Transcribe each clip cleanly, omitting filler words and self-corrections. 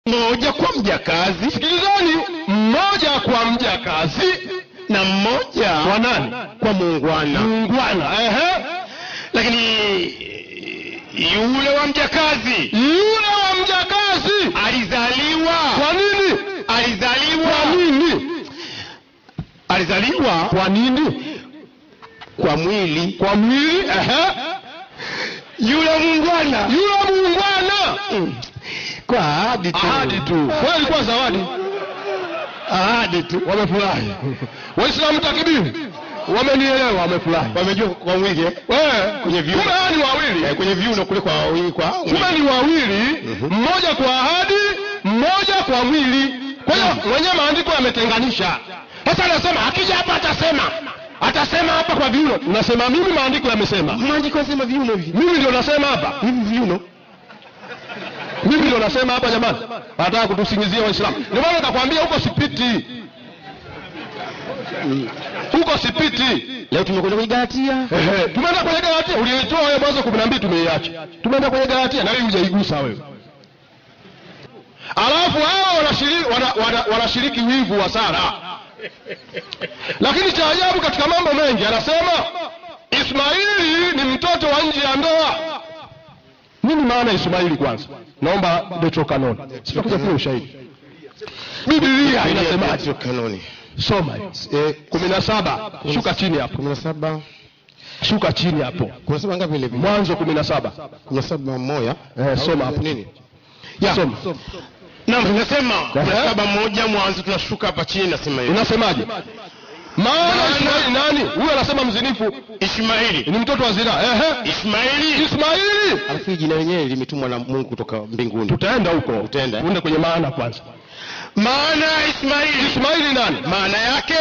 mmoja kwa mjakazi. Sikilizani, mmoja kwa mjakazi na mmoja kwa nani? Kwa muungwana. Muungwana, Lakini yule wa mjakazi alizaliwa. Kwa nini? Alizaliwa kwa nini? Kwa mwili. Kwa mwili, Yule muungwana kwa ahadi tu. Kwa ilikuwa zawadi. Ahadi tu. Wamefurahi. Waislamu takbiri. Wamenielewa, wamefurahi. Wamejua kwa mwili kwenye viuno. Kumbe ni wawili. Kwenye viuno kule kwa wawili kwa. Kumbe ni wawili, mmoja kwa ahadi, mmoja kwa mwili. Kwa hiyo mwenyewe maandiko yametenganisha. Sasa anasema akija hapa atasema hapa kwa viuno. Nasema mimi maandiko yamesema. Maandiko yanasema viuno hivi. Mimi ndio nasema hapa. Hivi viuno. Mimi ndio nasema hapa jamani. Anataka kutusingizia Waislamu. Ndio maana nitakwambia huko sipiti. Huko sipiti. Leo tumekwenda kwenye Galatia. Tumeenda kwenye Galatia. Uliitoa wewe Mwanzo 12 tumeiacha. Tumeenda kwenye Galatia na wewe hujaigusa wewe. Alafu hao wanashiriki wivu wa Sara. Lakini cha ajabu katika mambo mengi anasema Ismaili ni mtoto wa nje ya ndoa. Nini maana Ismaili kwanza? Naomba Deuterokanoni. Sitakuja pia ushahidi. Biblia inasemaje? Kanoni. Soma 17. Shuka chini hapo. 17. Shuka chini hapo. 17 ngapi ile? Mwanzo 17. 17 moja. Soma hapo. Nini? Soma. Naam, tunasema 17 Mwanzo, tunashuka hapa chini nasema hivi. Unasemaje? Maana Ismaili nani? Huyu anasema mzinifu. Ismaili ni mtoto wa zina. Ismaili. Alafu jina lenyewe limetumwa na Mungu kutoka mbinguni. Tutaenda huko. Tuende kwenye maana kwanza. Maana Ismaili nani? Maana yake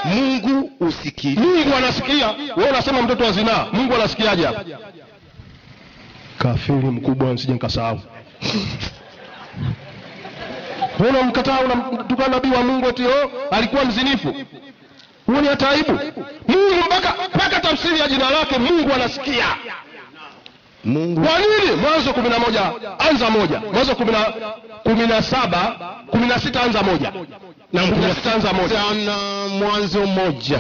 Mungu usikie. Mungu anasikia. Wewe unasema mtoto wa zina. Mungu anasikiaje hapa? Kafiri mkubwa nsije nikasahau. Wewe mkataa unamtukana nabii wa Mungu eti alikuwa mzinifu. Huo ni aibu. Mungu mpaka tafsiri ya jina lake Mungu anasikia. Mungu. Kwa nini? Mwanzo 11 anza moja. Mwanzo 17 16 anza moja. Na 16 anza moja. Na Mwanzo moja.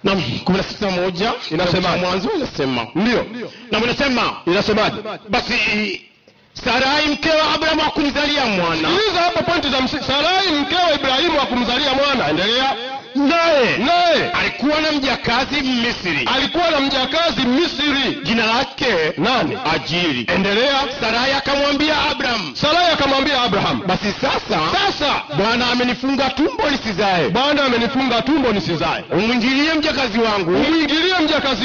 Na 16:1 inasema Mwanzo inasema. Ndio. Na inasema inasemaje? Basi Sarai mkewe Abrahamu akumzalia mwana. Sikiliza hapo pointi za msingi. Sarai mkewe Ibrahimu akumzalia mwana. Endelea. Naye alikuwa na mjakazi Misri. Jina lake nani? Ajiri. Endelea. Sarai akamwambia Abraham, basi sasa Bwana amenifunga tumbo nisizae. Umwingilie mjakazi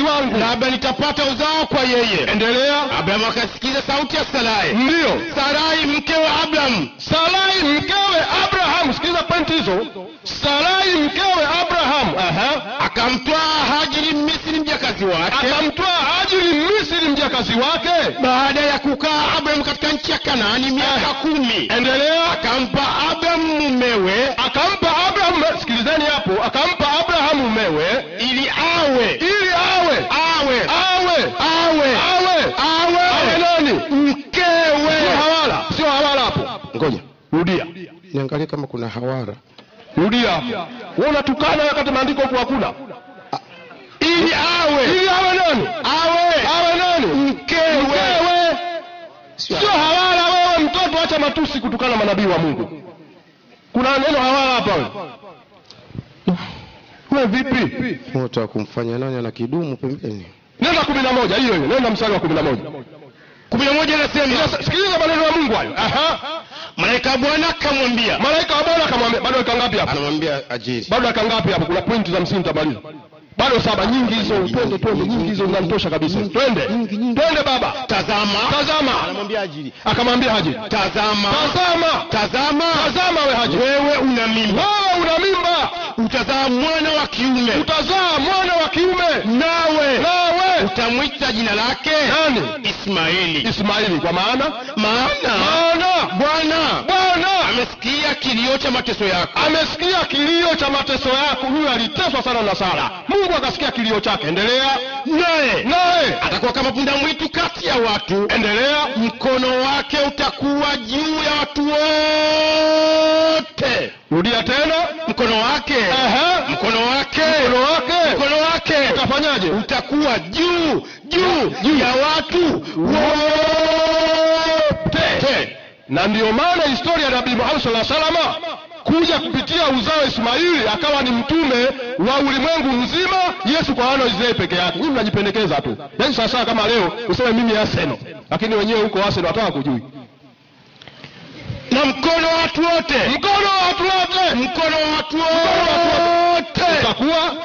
wangu. Labda nitapata uzao kwa yeye. Endelea. Abraham akasikiza sauti ya Sarai. Ndio. Sarai mkewe Abraham. Sikiza pointi hizo. Sarai mkewe Abraham akamtwaa Hajiri Misri mjakazi wake. Baada ya kukaa Abraham katika nchi ya Kanaani miaka 10. Endelea. Akampa Abraham mumewe. Sikilizeni hapo. Akampa Abraham mumewe ili awe nani? Mkewe. Sio hawala hapo. Ngoja. Rudia. Niangalie kama kuna hawara. Rudia hapo. Wewe unatukana wakati maandiko huko hakuna. Ili awe nani? Awe nani? Mkewe. Sio hawala wewe mtoto, acha matusi kutukana manabii wa Mungu. Kuna neno hawala hapa wewe. Wewe vipi? Moto wa kumfanya nani ana kidumu pembeni. Nenda 11 hiyo. Nenda mstari wa 11. 11 inasema, sikiliza maneno ya Mungu hayo. Malaika wa Bwana akamwambia. Bado eka ngapi hapo? Anamwambia Ajiri. Bado eka ngapi hapo? Kuna pointi za msingi tabaliza. Bado 7 nyingi hizo. Twende nyingi hizo zinatosha kabisa. Twende baba. Tazama. Anamwambia Ajiri. Akamwambia Ajiri. Tazama wewe Ajiri. Wewe una mimba. Utazaa mwana wa kiume. Nawe utamwita jina lake nani? Ismaili. Kwa maana Bwana amesikia kilio cha mateso yako. Amesikia kilio cha mateso yako. Huyu aliteswa sana na Sara. Mungu akasikia kilio chake. Endelea. Naye atakuwa kama punda mwitu kati ya watu. Endelea. Mkono wake utakuwa juu ya watu wote. Rudia tena. Mkono wake. Mkono wake. Mkono wake. Mkono wake. Utafanyaje? Utakuwa juu ya watu wote. Na ndio maana historia ya Nabii Muhammad sallallahu alaihi wasallam kuja kupitia uzao Ismaili akawa ni mtume wa ulimwengu mzima. Yesu kwa wana wa Israeli peke yake. Nyinyi mnajipendekeza tu. Yaani sasa kama leo useme mimi Arsenal, lakini wenyewe huko Arsenal hata kujui. Na mkono wa watu wote. Mkono wa watu wote. Mkono wa watu wote.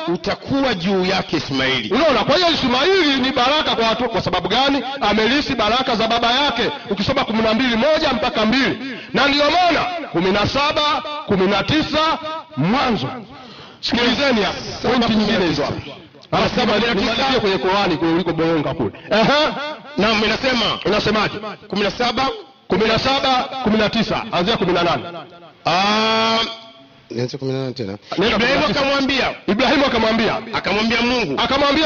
Utakuwa juu yake Ismaili. Unaona, kwa hiyo Ismaili ni baraka kwa watu. Kwa sababu gani? Amelisi baraka za baba yake. Ukisoma 12:1 mpaka 2. Na ndio maana 17, 19 Mwanzo. Sikilizeni hapa. Pointi nyingine hizo hapa. Anasema ndio kwenye Qur'ani kule uliko boronga kule. Naam, inasemaje? 17, 19, anzia 18. Nianze 18 tena. Ibrahimu akamwambia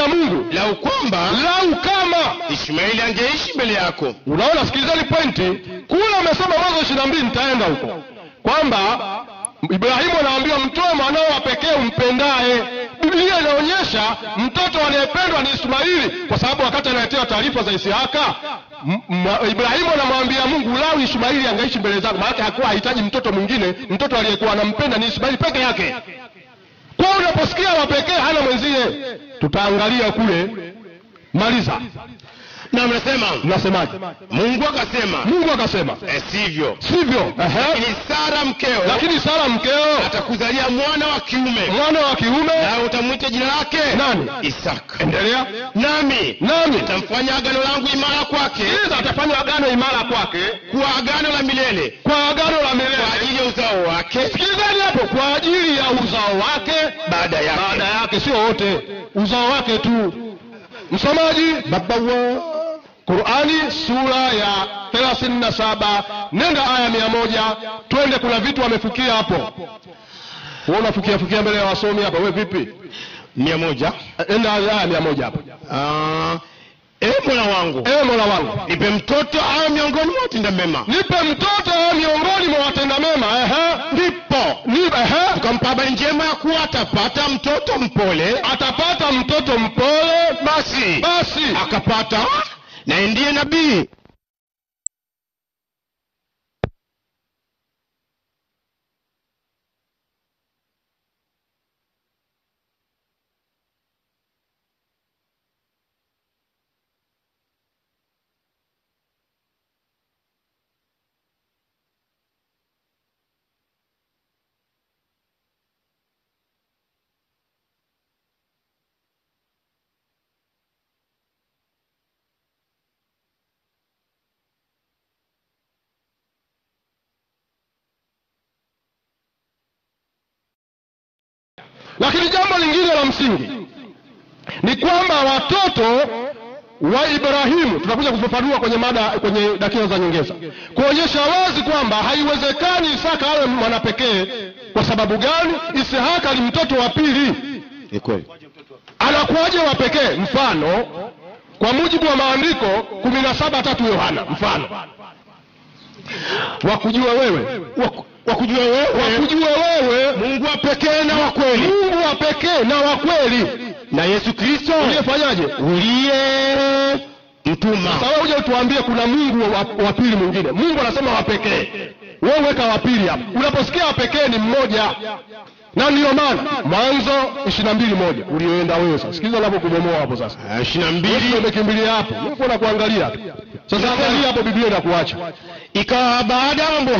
Mungu, lau kama Ishmaeli angeishi mbele yako. Unaona, sikilizeni pointi. Kula amesema Mwanzo 22, nitaenda huko. Kwamba Ibrahimu anaambia mtoe mwanao wa pekee umpendaye. Biblia inaonyesha mtoto anayependwa ni Ismaili, kwa sababu wakati analetewa taarifa za Isihaka, Ibrahimu anamwambia Mungu, lau Ishmaili angeishi mbele zako. Maana hakuwa hahitaji mtoto mwingine. Mtoto aliyekuwa anampenda ni Ismaili peke yake. Kwa unaposikia wa pekee hana mwenzie, tutaangalia kule. Maliza. Na mnasemaje? Mungu akasema sivyo. Lakini Sara mkeo atakuzalia mwana wa kiume. Na utamwita jina lake nani? Isaka. Endelea. Nami nitamfanya agano langu imara kwake. Atafanya agano imara kwake, kwa agano la milele. Kwa ajili ya uzao wake. Sikilizeni hapo, kwa ajili ya uzao wake baada yake, sio wote. Uzao wake tu. Msomaji, Qur'ani sura ya 37, nenda aya 100. Twende, kuna vitu wamefukia hapo. Wewe unafukia mbele ya wasomi hapa, wewe vipi? 100. Nenda aya 100 hapo. Mola wangu, nipe mtoto awe miongoni mwa watenda mema. Ndipo tukampa habari njema ya kuwa atapata mtoto mpole. Basi akapata, na ndiye nabii. Lakini jambo lingine la msingi ni kwamba watoto wa Ibrahimu, tutakuja kufafanua kwenye dakika za nyongeza, kuonyesha wazi kwamba haiwezekani Isaka awe mwana pekee. Kwa sababu gani? Isihaka ni mtoto wa pili. Ni kweli. Anakuwaje wa pekee? Mfano, kwa mujibu wa maandiko 17:3 Yohana, mfano wakujua wewe Mungu wa pekee na wa kweli, na Yesu Kristo uliyefanyaje? Mtuma. Sasa wewe uje utuambie kuna Mungu wa pili mwingine. Mungu anasema wa pekee, wewe weka wa pili hapo. Unaposikia wa pekee ni mmoja. Na ndio maana Mwanzo 22:1 ulioenda wewe sasa. Sikiliza hapo kubomoa hapo sasa. 22 umekimbilia hapo. Mungu anakuangalia tu. Sasa angalia hapo, Biblia inakuacha. Ikawa baada ya mambo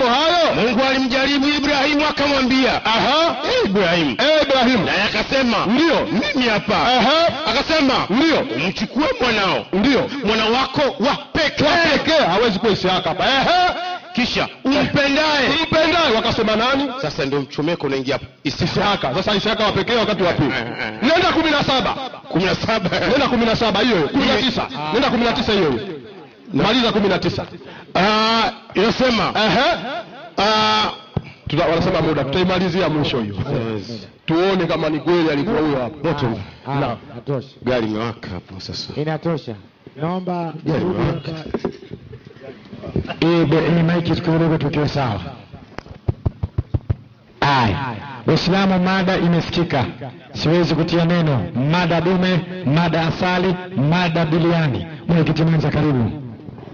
hayo, Mungu alimjaribu Ibrahimu akamwambia, Ibrahimu. Naye akasema, ndio mimi hapa. Akasema, ndio, umchukue mwanao. Ndio, mwana wako wa pekee. Hawezi kuwa Isihaka hapa. Kisha umpendaye. Wakasema nani? Sasa ndio mchomeko unaingia hapo. Isihaka. Sasa Isihaka wa pekee wakati wa pili. Nenda 17. Nenda 17 hiyo. 19. Nenda 19 hiyo. Maliza 19. Inasema Wanasema muda, tutaimalizia mwisho hiyo. Tuone kama ni kweli alikuwa huyo hapo. Moto. Na natosha. Gari imewaka hapo sasa. Inatosha. Naomba maiki kidogo tukiwe sawa. Waislamu, mada imesikika. Siwezi kutia neno. Mada dume, mada asali, mada biliani. Mwenyekiti mwenza, karibu.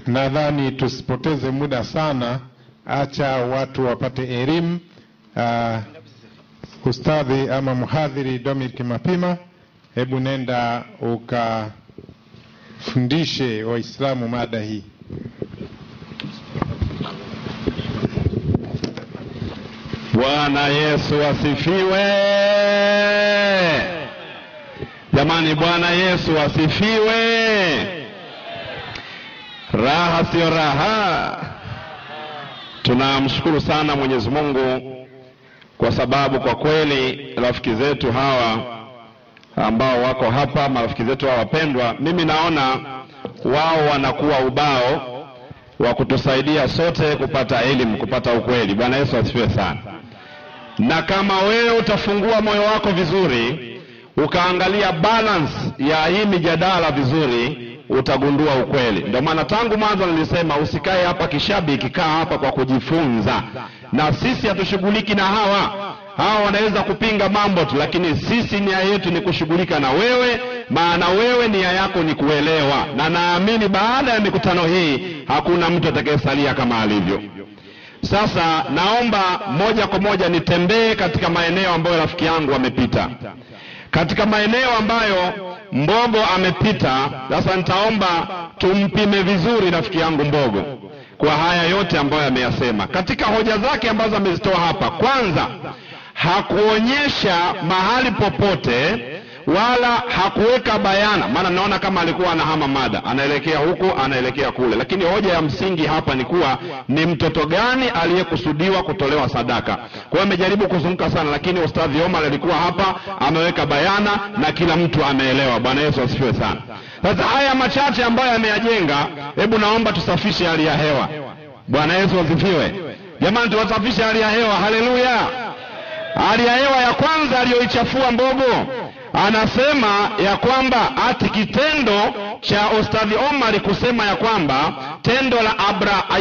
Nadhani tusipoteze muda sana, acha watu wapate elimu. Ustadhi ama muhadhiri Dominic Mapima, hebu nenda ukafundishe Waislamu mada hii. Bwana Yesu asifiwe. Jamani, Bwana Yesu asifiwe. Raha sio raha. Tunamshukuru sana Mwenyezi Mungu kwa sababu kwa kweli rafiki zetu hawa ambao wako hapa, marafiki zetu hawa wapendwa, mimi naona wao wanakuwa ubao wa kutusaidia sote kupata elimu, kupata ukweli. Bwana Yesu asifiwe sana. Na kama wewe utafungua moyo wako vizuri, ukaangalia balance ya hii mijadala vizuri, utagundua ukweli. Ndio maana tangu mwanzo nilisema usikae hapa kishabiki, kaa hapa kwa kujifunza. Na sisi hatushughuliki na hawa wanaweza kupinga mambo tu, lakini sisi nia yetu ni kushughulika na wewe, maana wewe nia yako ni kuelewa. Na naamini baada ya mikutano hii hakuna mtu atakayesalia kama alivyo. Sasa naomba moja kwa moja nitembee katika maeneo ambayo rafiki yangu amepita. Katika maeneo ambayo Mbogo amepita, sasa nitaomba tumpime vizuri rafiki yangu Mbogo kwa haya yote ambayo ameyasema. Katika hoja zake ambazo amezitoa hapa, kwanza hakuonyesha mahali popote wala hakuweka bayana, maana naona kama alikuwa anahama mada, anaelekea huko anaelekea kule, lakini hoja ya msingi hapa ni kuwa ni mtoto gani aliyekusudiwa kutolewa sadaka. Kwa hiyo amejaribu kuzunguka sana, lakini Ustadhi Omar alikuwa hapa ameweka bayana na kila mtu ameelewa. Bwana Yesu asifiwe sana. Sasa haya machache ambayo ameyajenga, hebu naomba tusafishe hali ya hewa. Bwana Yesu asifiwe. Jamani, tuwasafishe hali ya hewa. Haleluya. Hali ya hewa ya kwanza aliyoichafua Mbogo, anasema ya kwamba ati kitendo cha Ustadhi Omar kusema ya kwamba tendo la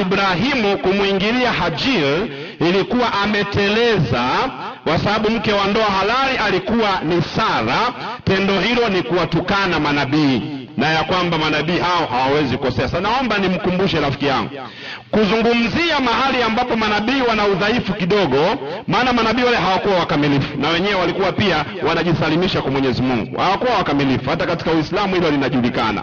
Ibrahimu kumuingilia Hajar ilikuwa ameteleza kwa sababu mke wa ndoa halali alikuwa ni Sara, tendo hilo ni kuwatukana manabii na ya kwamba manabii hao hawawezi kosea. Sasa naomba nimkumbushe rafiki yangu kuzungumzia mahali ambapo manabii wana udhaifu kidogo, maana manabii wale hawakuwa wakamilifu na wenyewe walikuwa pia wanajisalimisha kwa Mwenyezi Mungu. Hawakuwa wakamilifu, hata katika Uislamu hilo linajulikana.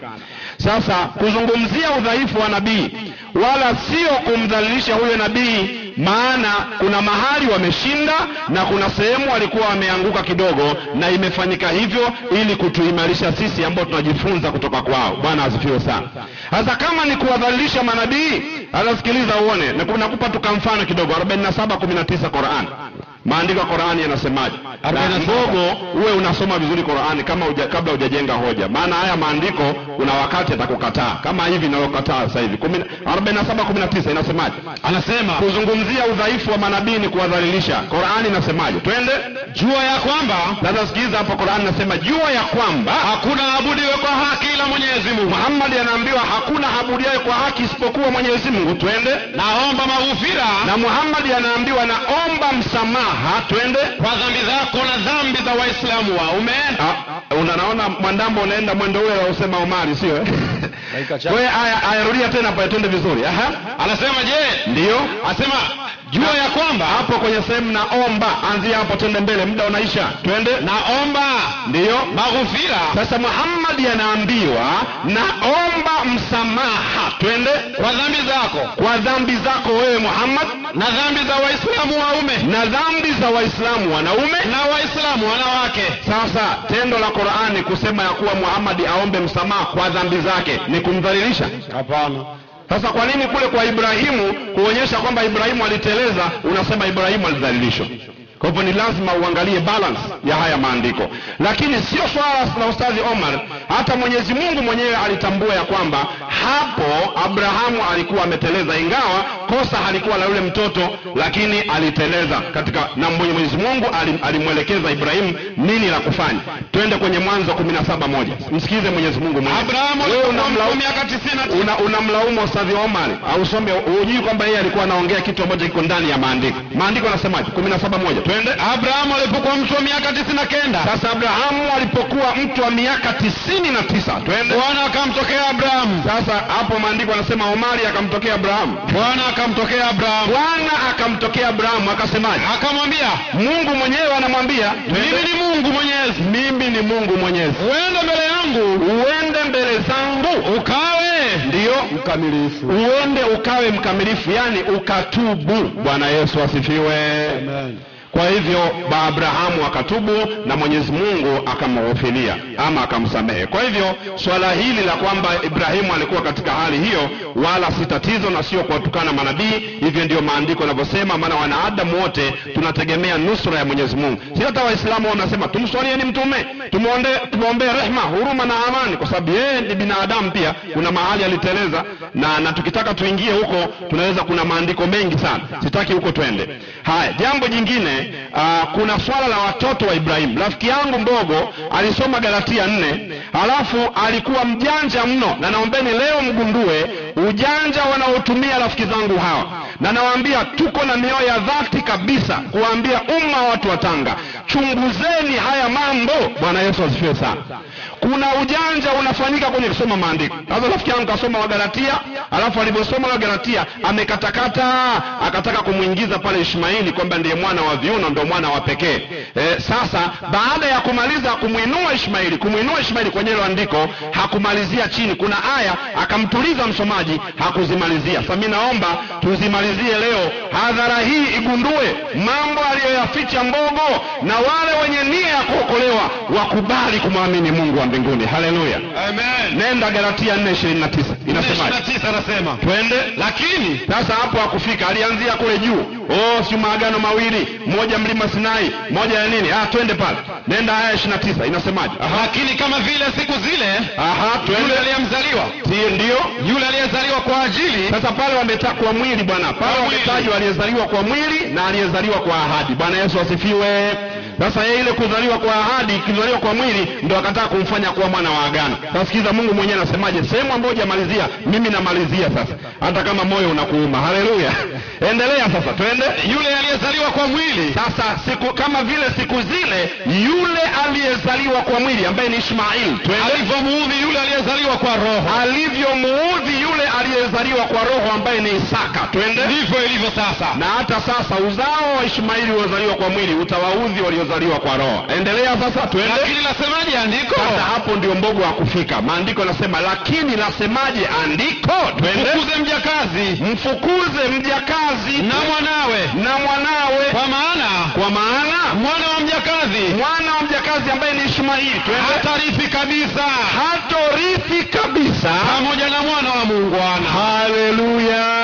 Sasa kuzungumzia udhaifu wa nabii wala sio kumdhalilisha huyo nabii, maana kuna mahali wameshinda na kuna sehemu walikuwa wameanguka kidogo, na imefanyika hivyo ili kutuimarisha sisi ambao tunajifunza kutoka kwao. Bwana asifiwe sana. Sasa kama ni kuwadhalilisha manabii, alasikiliza uone, nakupa tukamfano kidogo. 47:19 Qur'an. Maandiko ya Qur'ani yanasemaje? Mbogo uwe unasoma vizuri Qur'ani kabla hujajenga hoja, maana haya maandiko kuna wakati atakukataa kama hivi nalokataa sasa hivi. 47:19 inasemaje? Anasema kuzungumzia udhaifu wa manabii ni kuwadhalilisha. Qur'ani inasemaje? Twende. Jua ya kwamba, sasa sikiza hapo, Qur'ani inasema jua ya kwamba hakuna abudiwe kwa haki ila Mwenyezi Mungu. Muhammad anaambiwa hakuna abudiwe kwa haki isipokuwa Mwenyezi Mungu. Twende. Naomba maghfira, na Muhammad anaambiwa naomba msamaha, twende, kwa dhambi zako na dhambi za Waislamu waume. Unaona mwandambo unaenda mwendo ule wa usema Omari, sio wewe? Ayarudia tena pale, twende vizuri. Anasema je, ndio asema jua ya kwamba hapo kwenye sehemu naomba, anzia hapo twende mbele, muda unaisha. Twende. Naomba ndio maghfira. Sasa Muhammad anaambiwa naomba msamaha, twende, kwa dhambi zako, kwa dhambi zako wewe Muhammad, na dhambi za Waislamu waume, na dhambi za Waislamu wanaume, na Waislamu wanawake. Sasa tendo la Qur'ani kusema ya kuwa Muhammad aombe msamaha kwa dhambi zake ni kumdhalilisha? Hapana. Sasa kwa nini kule kwa Ibrahimu kuonyesha kwamba Ibrahimu aliteleza unasema Ibrahimu alidhalilishwa? Kwa hivyo ni lazima uangalie balance ya haya maandiko. Lakini sio swala la Ustadhi Omar, hata Mwenyezi Mungu mwenyewe alitambua ya kwamba hapo Abrahamu alikuwa ameteleza, ingawa kosa halikuwa la yule mtoto, lakini aliteleza na Mwenyezi Mungu alimwelekeza Ibrahim nini la kufanya. Twende kwenye Mwanzo 17:1. Msikize Mwenyezi Mungu mwenyewe. Abrahamu alikuwa miaka 99. Unamlaumu Ustadhi Omar au usome ujui kwamba yeye alikuwa anaongea kitu ambacho kiko ndani ya maandiko. Maandiko yanasemaje? 17:1. Twende. Abrahamu alipokuwa mtu wa miaka 99. Sasa Abrahamu alipokuwa mtu wa miaka 99. Twende. Bwana akamtokea Abrahamu. Sasa hapo maandiko yanasema Omari akamtokea Abrahamu. Bwana akamtokea Abrahamu. Bwana akamtokea Abrahamu akasemaje? Akamwambia, Mungu mwenyewe anamwambia, mimi ni Mungu Mwenyezi. Mimi ni Mungu Mwenyezi. Uende mbele yangu. Uende mbele zangu. Ukawe ndio mkamilifu. Uende ukawe mkamilifu, yani ukatubu. Bwana Yesu asifiwe. Amen. Kwa hivyo Abrahamu akatubu na Mwenyezi Mungu akamghufiria ama akamsamehe. Kwa hivyo swala hili la kwamba Ibrahimu alikuwa katika hali hiyo wala si tatizo na sio kuwatukana manabii. Hivyo ndio maandiko yanavyosema, maana wanadamu wote tunategemea nusura ya Mwenyezi Mungu. Si hata Waislamu wanasema tumswalieni mtume, tumuombe rehema, huruma na amani, kwa sababu yeye ni binadamu pia, kuna mahali aliteleza na tukitaka tuingie huko tunaweza, kuna maandiko mengi sana, sitaki huko twende. Haya, jambo jingine, kuna swala la watoto wa Ibrahim. Rafiki yangu mdogo alisoma Galatia 4, alafu alikuwa mjanja mno, na naombeni leo mgundue ujanja wanaotumia rafiki zangu hawa, na nawaambia tuko na mioyo ya dhati kabisa kuwaambia umma watu wa Tanga, chunguzeni haya mambo. Bwana Yesu asifiwe sana. Kuna ujanja unafanyika kwenye kusoma maandiko. Sasa rafiki yangu kasoma wa Galatia, alafu aliposoma wa Galatia amekatakata, akataka kumuingiza pale Ishmaeli kwamba ndiye mwana wa viuno, ndio mwana wa pekee. Sasa baada ya kumaliza kumuinua Ishmaeli kwenye ile andiko, hakumalizia chini. Kuna aya akamtuliza msomaji, hakuzimalizia. Sasa mimi naomba tuzimalizie leo, hadhara hii igundue mambo aliyoyaficha Mbogo, na wale wenye nia ya kuokolewa wakubali kumwamini Mungu wa mbinguni. Haleluya. Amen. Nenda Galatia 4:29. Inasemaje? 29 anasema. Twende. Lakini sasa hapo hakufika, alianzia kule juu. Si maagano mawili, moja mlima Sinai, moja ya nini? Twende pale. Nenda aya 29. Inasemaje? Lakini kama vile siku zile, twende. Yule aliyemzaliwa. Ndio. Yule aliyezaliwa kwa ajili. Sasa pale wametakwa mwili bwana. Pale wametajwa aliyezaliwa kwa mwili na aliyezaliwa kwa ahadi. Bwana Yesu asifiwe. Sasa yeye ile kuzaliwa kwa ahadi, kuzaliwa kwa mwili, ndio akataka kumfanya kuwa mwana wa agano. Sasa sikiza Mungu mwenyewe anasemaje, sehemu ambayo hujamalizia, mimi namalizia sasa, hata kama moyo unakuuma. Haleluya. Endelea sasa, twende. Yule aliyezaliwa kwa mwili. Sasa kama vile siku zile, yule aliyezaliwa kwa mwili ambaye ni Ishmaeli, twende. Alivyomuudhi yule aliyezaliwa kwa roho. Alivyomuudhi yule aliyezaliwa kwa roho ambaye ni Isaka, twende. Ndivyo ilivyo sasa. Na hata sasa uzao wa Ishmaeli waliozaliwa kwa mwili utawaudhi waliozaliwa kwa roho. Endelea sasa, twende. Lakini nasemaje andiko? Sasa hapo ndio Mbogo wa kufika. Maandiko yanasema lakini nasemaje andiko? Twende. Mfukuze mjakazi na mwanawe. Kwa maana mwana wa mjakazi ambaye ni Ishmaeli, twende. Hatarithi kabisa pamoja na mwana wa Mungu. Haleluya.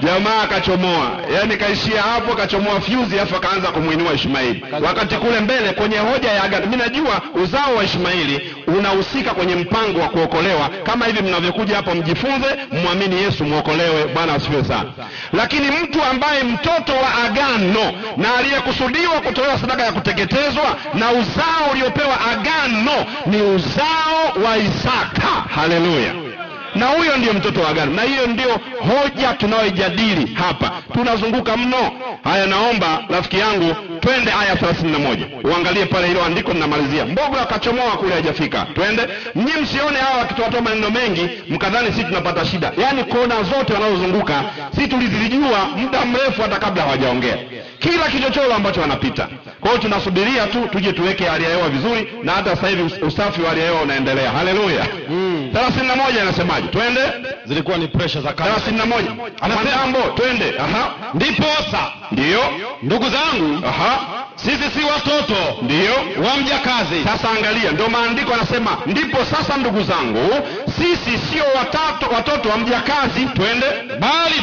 Jamaa akachomoa, yani kaishia hapo, kachomoa fuse, afa kaanza kumuinua Ishmaeli. Wakati kule mbele kwenye hoja ya agano, mimi najua uzao wa Ishmaeli unahusika kwenye mpango wa kuokolewa. Kama hivi mnavyokuja hapo mjifunze, muamini Yesu muokolewe. Bwana asifiwe sana. Lakini mtu ambaye mtoto wa agano na aliyekusudiwa kutolewa sadaka ya kuteketezwa, na uzao uliopewa agano ni uzao wa Isaka. Haleluya. Na huyo ndio mtoto wa agano, na hiyo ndio hoja tunaoijadili hapa. Tunazunguka mno. Haya, naomba rafiki yangu twende aya 31. Uangalie pale hilo andiko, ninamalizia. Mbogo akachomoa kule, hajafika. Twende. Mnyi msione hawa wakitoa maneno mengi mkadhani sisi tunapata shida. Yaani kona zote wanazozunguka sisi tulizilijua muda mrefu hata kabla hawajaongea. Kila kichochoro ambacho wanapita. Kwa hiyo tunasubiria tu tuje tuweke hali ya hewa vizuri, na hata sasa hivi usafi wa hali ya hewa unaendelea. Haleluya. 31 anasemaje? Twende. Zilikuwa ni pressure za kazi. 31. Anasema twende. Ndipo sasa. Ndio. Ndugu zangu. Sisi si watoto. Ndio. Wa mjakazi. Sasa angalia, ndio maandiko yanasema ndipo sasa ndugu zangu, sisi sio watoto wa mjakazi, twende, bali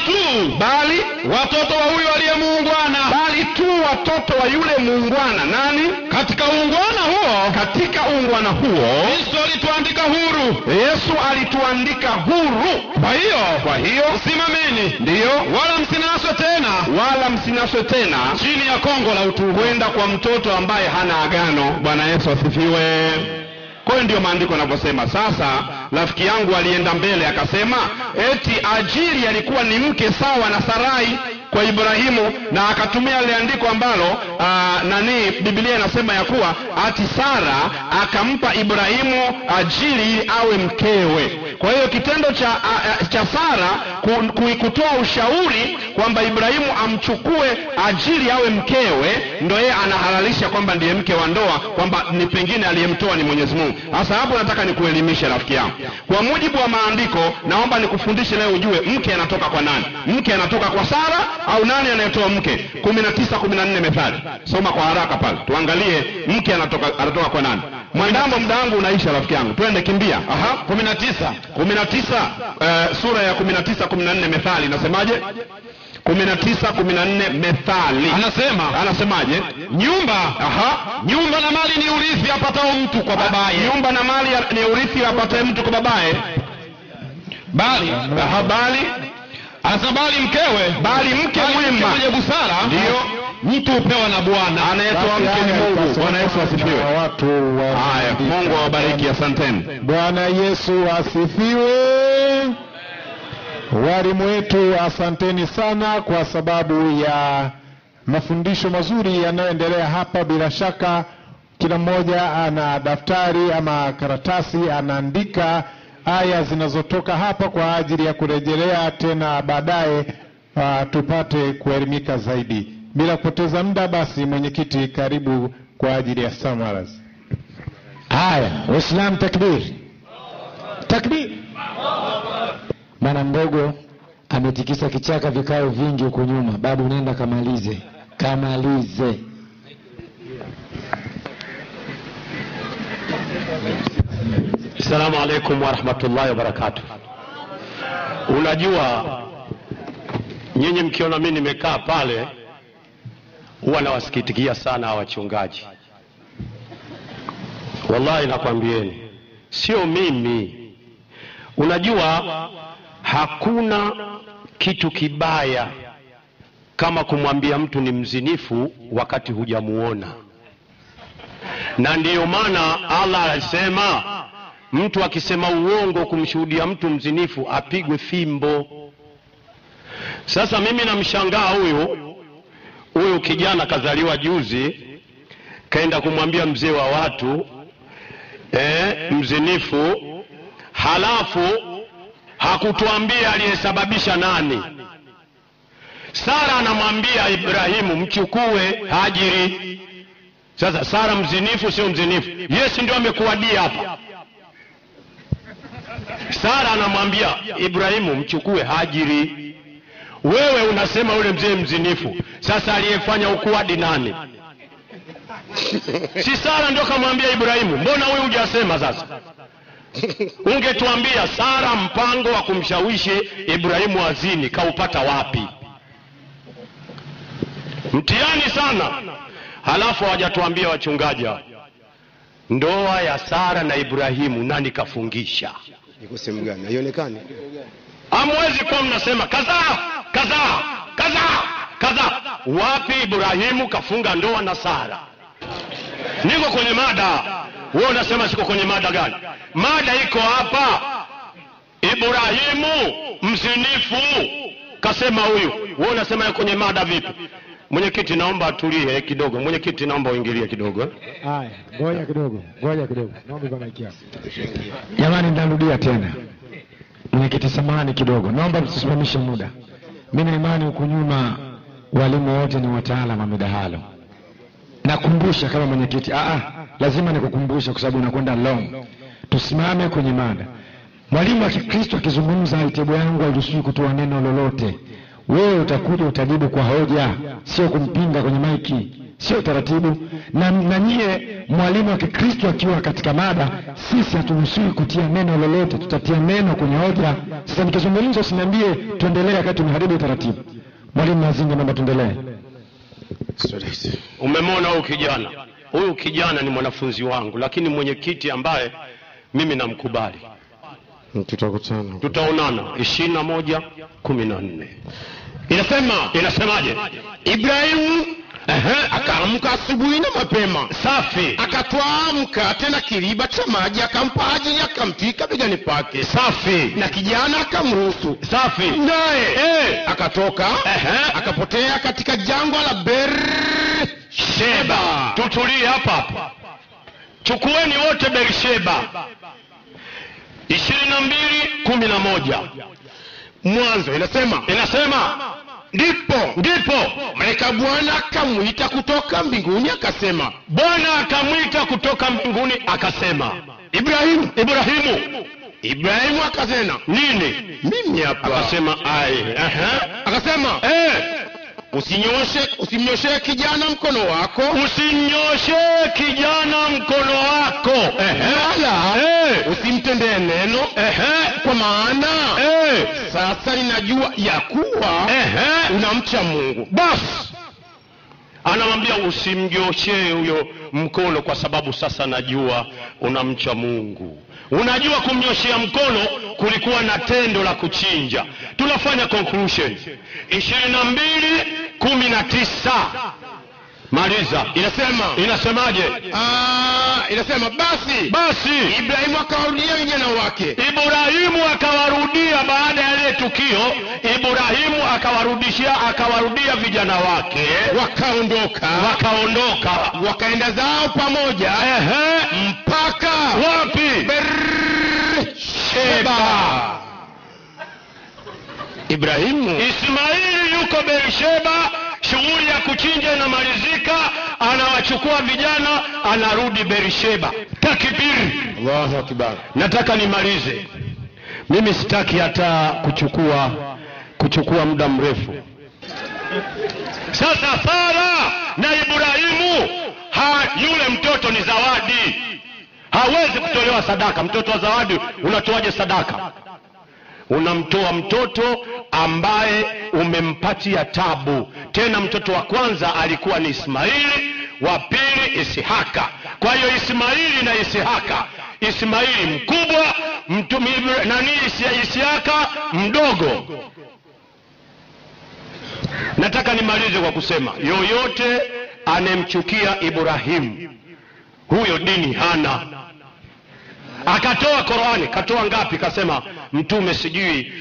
bali watoto wa huyo aliye muungwana, bali watoto wa yule muungwana. Nani? Katika uungwana huo, katika uungwana huo Yesu alituandika huru. Yesu alituandika huru. Kwa hiyo simameni, ndiyo, wala msinaswe tena chini ya kongo la utumwa kwenda kwa mtoto ambaye hana agano. Bwana Yesu asifiwe. Kwa hiyo ndio maandiko yanavyosema. Sasa rafiki yangu alienda mbele akasema eti Ajili alikuwa ni mke sawa na Sarai kwa Ibrahimu, na akatumia ile andiko ambalo Biblia inasema ya kuwa ati Sara akampa Ibrahimu Ajili ili awe mkewe. Kwa hiyo kitendo cha Sara kutoa ushauri kwamba Ibrahimu amchukue Ajili awe mkewe, ndio yeye anahalalisha kwamba ndiye mke wa ndoa, kwamba ni pengine aliyemtoa ni Mwenyezi Mungu. Sasa hapo nataka nikuelimishe rafiki yangu. Kwa mujibu wa maandiko, naomba nikufundishe leo ujue mke anatoka kwa nani. Mke anatoka kwa Sara au nani anayetoa mke? 19:14 Methali. Soma kwa haraka pale. Tuangalie mke anatoka kwa nani. Mwandamo, muda wangu unaisha rafiki yangu. Twende kimbia. 19 sura ya 19:14 Methali inasemaje? 19:14 Methali. Anasemaje? Nyumba na mali ni urithi apatao mtu kwa babaye. Nyumba na mali ni urithi apataye mtu kwa babaye. Bali mkewe, bali mke mwema mwenye busara, ndio mtu upewa na Bwana. Anayetoa mke ni Mungu. Bwana Yesu asifiwe. Haya, Mungu awabariki. Asanteni. Bwana Yesu asifiwe. Walimu wetu, asanteni sana kwa sababu ya mafundisho mazuri yanayoendelea hapa. Bila shaka kila mmoja ana daftari ama karatasi, anaandika aya zinazotoka hapa kwa ajili ya kurejelea tena baadaye, tupate kuelimika zaidi. Bila kupoteza muda, basi mwenyekiti, karibu kwa ajili ya summaries. Haya, Waislamu, takbir. Bwana mdogo ametikisa kichaka vikao vingi huko nyuma. Babu, nenda kamalize. Assalamu alaikum wa rahmatullahi wa barakatuh. Unajua, nyinyi mkiona mimi nimekaa pale, huwa nawasikitikia sana wachungaji. Wallahi nakwambieni, sio mimi. Unajua, hakuna kitu kibaya kama kumwambia mtu ni mzinifu wakati hujamuona. Na ndiyo maana Allah alisema mtu akisema uongo kumshuhudia mtu mzinifu apigwe fimbo. Sasa mimi namshangaa huyu kijana kazaliwa juzi, kaenda kumwambia mzee wa watu mzinifu, halafu hakutuambia aliyesababisha nani. Sara anamwambia Ibrahimu mchukue Hajiri. Sasa Sara mzinifu sio mzinifu? Yesu ndio amekuadia hapa. Sara anamwambia Ibrahimu mchukue Hajiri. Wewe unasema yule mzee mzinifu. Sasa aliyefanya ukuadi nani? Si Sara ndio kamwambia Ibrahimu? Mbona wewe hujasema sasa? Ungetuambia Sara mpango wa kumshawishi Ibrahimu azini kaupata wapi? Mtihani sana. Halafu hawajatuambia wachungaji ndoa ya Sara na Ibrahimu nani kafungisha? Iko sehemu gani? Haionekani. Hamwezi kwa mnasema kaza. Wapi Ibrahimu kafunga ndoa na Sara? Niko kwenye mada. Wewe unasema siko kwenye mada gani? Mada iko hapa. Ibrahimu mzinifu kasema huyu. Wewe unasema yuko kwenye mada vipi? Mwenyekiti naomba atulie kidogo. Mwenyekiti naomba uingilie kidogo. Haya, ngoja kidogo. Naomba bwana kiasi. Jamani, nitarudia tena. Mwenyekiti samahani kidogo. Naomba tusimamishe muda. Mimi na imani huko nyuma walimu wote ni wataalamu wa midahalo. Nakumbusha kama mwenyekiti, lazima nikukumbusha kwa sababu unakwenda long. Tusimame kwenye mada. Mwalimu wa Kikristo akizungumza itebu yangu hairuhusiwi kutoa neno lolote. Wewe utakuja utajibu kwa hoja, sio kumpinga kwenye maiki, sio taratibu. Na nyie mwalimu wa Kikristo akiwa katika mada, sisi haturuhusiwi kutia neno lolote, tutatia neno kwenye hoja. Sasa nikizungumza usiniambie tuendelee wakati tumeharibu taratibu. Mwalimu Mazinga, naomba tuendelee. Umemwona huyu kijana ni mwanafunzi wangu, lakini mwenyekiti ambaye mimi namkubali. Tutaonana 21:14. Inasemaje? Ibrahimu akaamka asubuhi na mapema. Safi. Akatwaa mkate na kiriba cha maji akampa Hajiri, akamtwika begani pake. Safi. Na kijana akamruhusu. Safi. Naye akatoka akapotea katika jangwa la Beersheba. Tutulie hapa. Chukueni wote Beersheba. 22:11. Mwanzo inasema ndipo malaika Bwana akamwita kutoka mbinguni akasema. Bwana akamwita kutoka mbinguni akasema, Ibrahimu. Ibrahimu akasema, nini? Mimi hapa. Akasema akasema, usimnyoshe kijana mkono wako. Wala usimtendee neno. Kwa maana sasa ninajua ya kuwa unamcha Mungu. Basi anamwambia usimnyoshee huyo mkono, kwa sababu sasa najua unamcha Mungu. Unajua kumnyoshea mkono kulikuwa na tendo la kuchinja. Tunafanya conclusion. 22:19. Maliza. Inasemaje? Inasema basi Ibrahimu akawarudia vijana wake. Ibrahimu akawarudia baada ya ile tukio. Ibrahimu akawarudia vijana wake. Wakaondoka wakaenda zao pamoja mpaka wapi? Beersheba. Ismaili yuko Beersheba, shughuli ya kuchinja inamalizika, anawachukua vijana, anarudi Beersheba. Takbir. Allahu Akbar. Nataka nimalize. Mimi sitaki hata kuchukua muda mrefu. Sasa Sara na Ibrahimu, yule mtoto ni zawadi, hawezi kutolewa sadaka. Mtoto wa zawadi unatoaje sadaka? Unamtoa mtoto ambaye umempatia tabu. Tena mtoto wa kwanza alikuwa ni Ismaili, wa pili Isihaka. Kwa hiyo Ismaili na Isihaka, Ismaili mkubwa, Isihaka mdogo. Nataka nimalize kwa kusema, yoyote anemchukia Ibrahimu, huyo dini hana. Akatoa Qur'ani, katoa ngapi? Kasema mtume sijui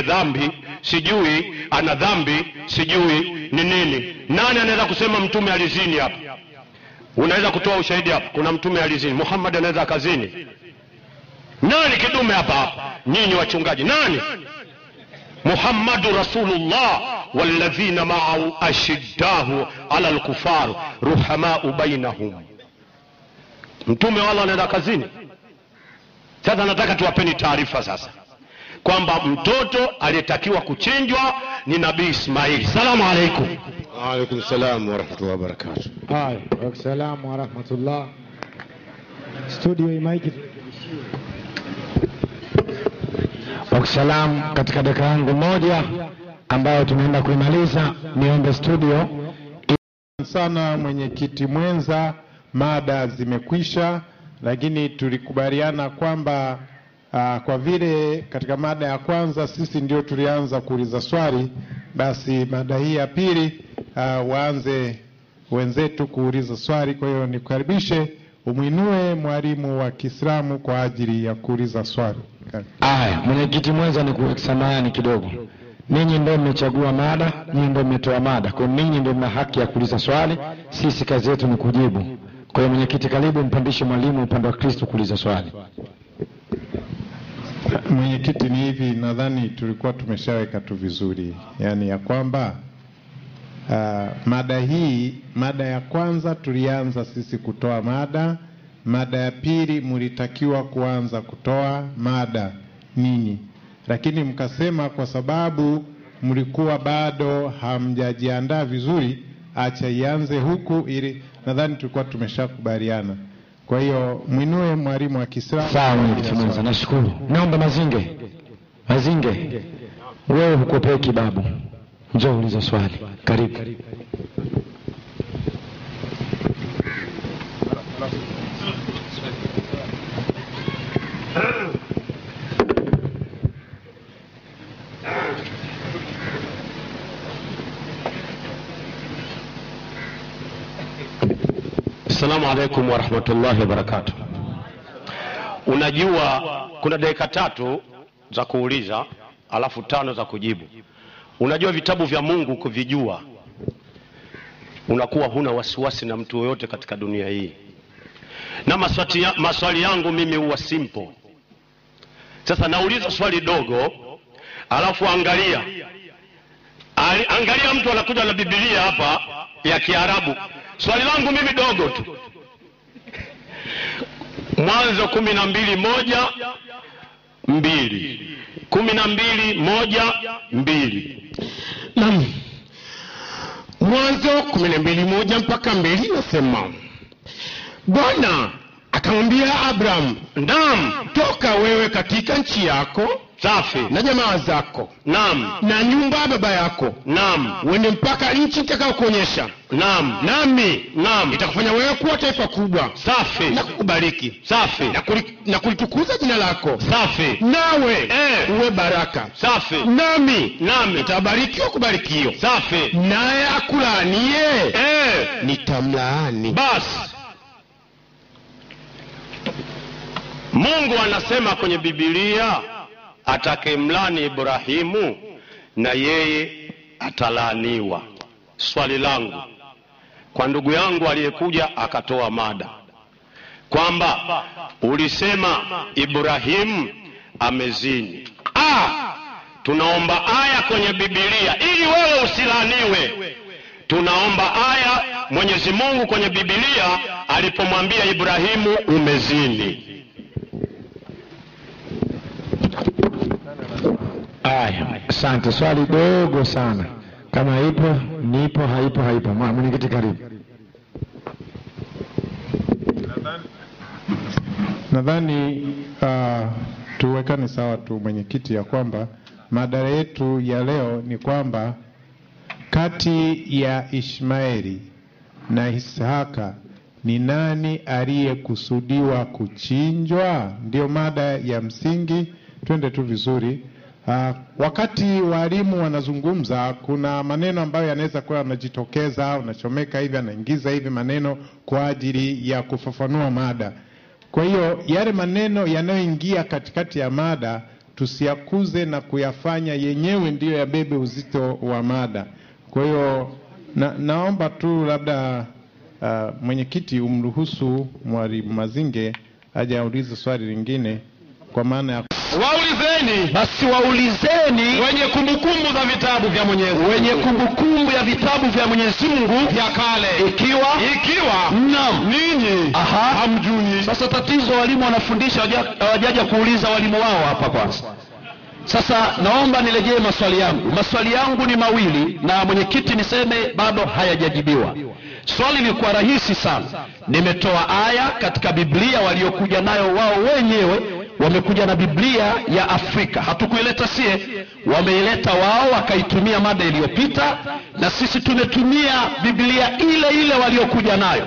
dhambi, sijui ana dhambi, sijui ni nini. Nani anaweza kusema mtume alizini hapa? Unaweza kutoa ushahidi hapa? Kuna mtume alizini? Muhammad anaweza akazini? Nani kidume hapa? Nyinyi wachungaji, nani? Muhammadu Rasulullah walladhina ma'ahu ashiddahu ala al-kufar ruhamau bainahum. Mtume wala anaweza kazini? Sasa nataka tuwapeni taarifa sasa kwamba mtoto aliyetakiwa kuchinjwa ni Nabii Ismail. Salamu alaykum. Wa alaykum salam wa rahmatullahi wa barakatuh. Wa salam wa rahmatullah. Studio imaiki. Wa salam. Katika dakika yangu moja ambayo tunaenda kuimaliza, niombe studio sana. Mwenyekiti mwenza, mada zimekwisha, lakini tulikubaliana kwamba kwa vile katika mada ya kwanza sisi ndio tulianza kuuliza swali, basi mada hii ya pili waanze wenzetu kuuliza swali. Kwa hiyo nikukaribishe umwinue mwalimu wa Kiislamu kwa ajili ya kuuliza swali. Haya, mwenyekiti mwenza, nikusamahani kidogo. Ninyi ndio mmechagua mada, ninyi ndio mmetoa mada. Kwa hiyo ninyi ndio mna haki ya kuuliza swali, sisi kazi yetu ni kujibu. Kwa hiyo mwenyekiti, karibu mpandishe mwalimu upande wa Kristo kuuliza swali. Mwenyekiti, ni hivi, nadhani tulikuwa tumeshaweka tu vizuri, yani ya kwamba mada ya kwanza tulianza sisi kutoa mada ya pili mlitakiwa kuanza kutoa mada ninyi, lakini mkasema kwa sababu mlikuwa bado hamjajiandaa vizuri, acha ianze huku, ili nadhani tulikuwa tumeshakubaliana. Kwa hiyo mwinue mwalimu wa Kiislamu. Sawa mwenyekiti mwenza, nashukuru. Naomba Mazinge, wewe hukopeki babu, njoo uliza swali. Karibu. Assalamu alaikum wa rahmatullahi wa barakatuh. Unajua kuna dakika 3 za kuuliza alafu 5 za kujibu. Unajua vitabu vya Mungu kuvijua unakuwa huna wasiwasi na mtu yoyote katika dunia hii. Na maswali yangu mimi huwa simple. Sasa nauliza swali dogo alafu angalia mtu anakuja na Biblia hapa ya Kiarabu. Swali langu mimi dogo tu. Mwanzo 12:1-2. 12:1-2. Naam. Mwanzo 12:1 mpaka 2 nasema, Bwana akamwambia Abraham, naam, toka wewe katika nchi yako safi na jamaa zako, naam, na nyumba ya baba yako, naam, uende mpaka nchi nitakayokuonyesha, naam, nami naam, nitakufanya wewe kuwa taifa kubwa, safi, na kukubariki, safi, na kulitukuza jina lako, safi, nawe uwe baraka, safi, nami nitabariki kubarikio, safi, naye akulaanie nitamlaani. Basi Mungu anasema kwenye Biblia atakemlani Ibrahimu na yeye atalaaniwa. Swali langu kwa ndugu yangu aliyekuja akatoa mada kwamba ulisema Ibrahimu amezini. Tunaomba aya kwenye Biblia ili wewe usilaniwe. Tunaomba aya Mwenyezi Mungu kwenye Biblia alipomwambia Ibrahimu umezini. Aya, asante. Swali dogo sana. Kama ipo, nipo, haipo. Mwenyekiti karibu. Nadhani tuwekane sawa tu mwenyekiti, ya kwamba mada yetu ya leo ni kwamba kati ya Ishmaeli na Ishaka ni nani aliyekusudiwa kuchinjwa? Ndio mada ya msingi. Twende tu vizuri. Wakati walimu wanazungumza, kuna maneno ambayo yanaweza kuwa yanajitokeza, unachomeka hivi, anaingiza hivi maneno kwa ajili ya kufafanua mada. Kwa hiyo yale maneno yanayoingia katikati ya mada tusiyakuze na kuyafanya yenyewe ndiyo yabebe uzito wa mada. Kwa hiyo naomba tu labda mwenyekiti umruhusu Mwalimu Mazinge aje aulize swali lingine, kwa maana ya waulizeni. Basi waulizeni Wenye kumbukumbu za vitabu vya Mwenyezi Mungu. wenye kumbukumbu ya vitabu vya Mwenyezi Mungu vya kale. ikiwa Naam. Ninyi hamjui. Sasa tatizo walimu wanafundisha hawajaja kuuliza walimu wao hapa kwanza. Sasa naomba nirejee maswali yangu. Maswali yangu ni mawili na mwenyekiti niseme bado hayajajibiwa. Swali lilikuwa rahisi sana. Nimetoa aya katika Biblia waliokuja nayo wao wenyewe, wamekuja na Biblia ya Afrika. Hatukuileta sie, wameileta wao wakaitumia mada iliyopita, na sisi tumetumia Biblia ile ile waliokuja nayo.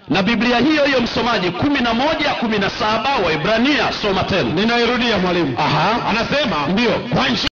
Na Biblia hiyo hiyo msomaji 11:17 Waebrania, soma tena. Ninairudia mwalimu. Anasema ndio. kwa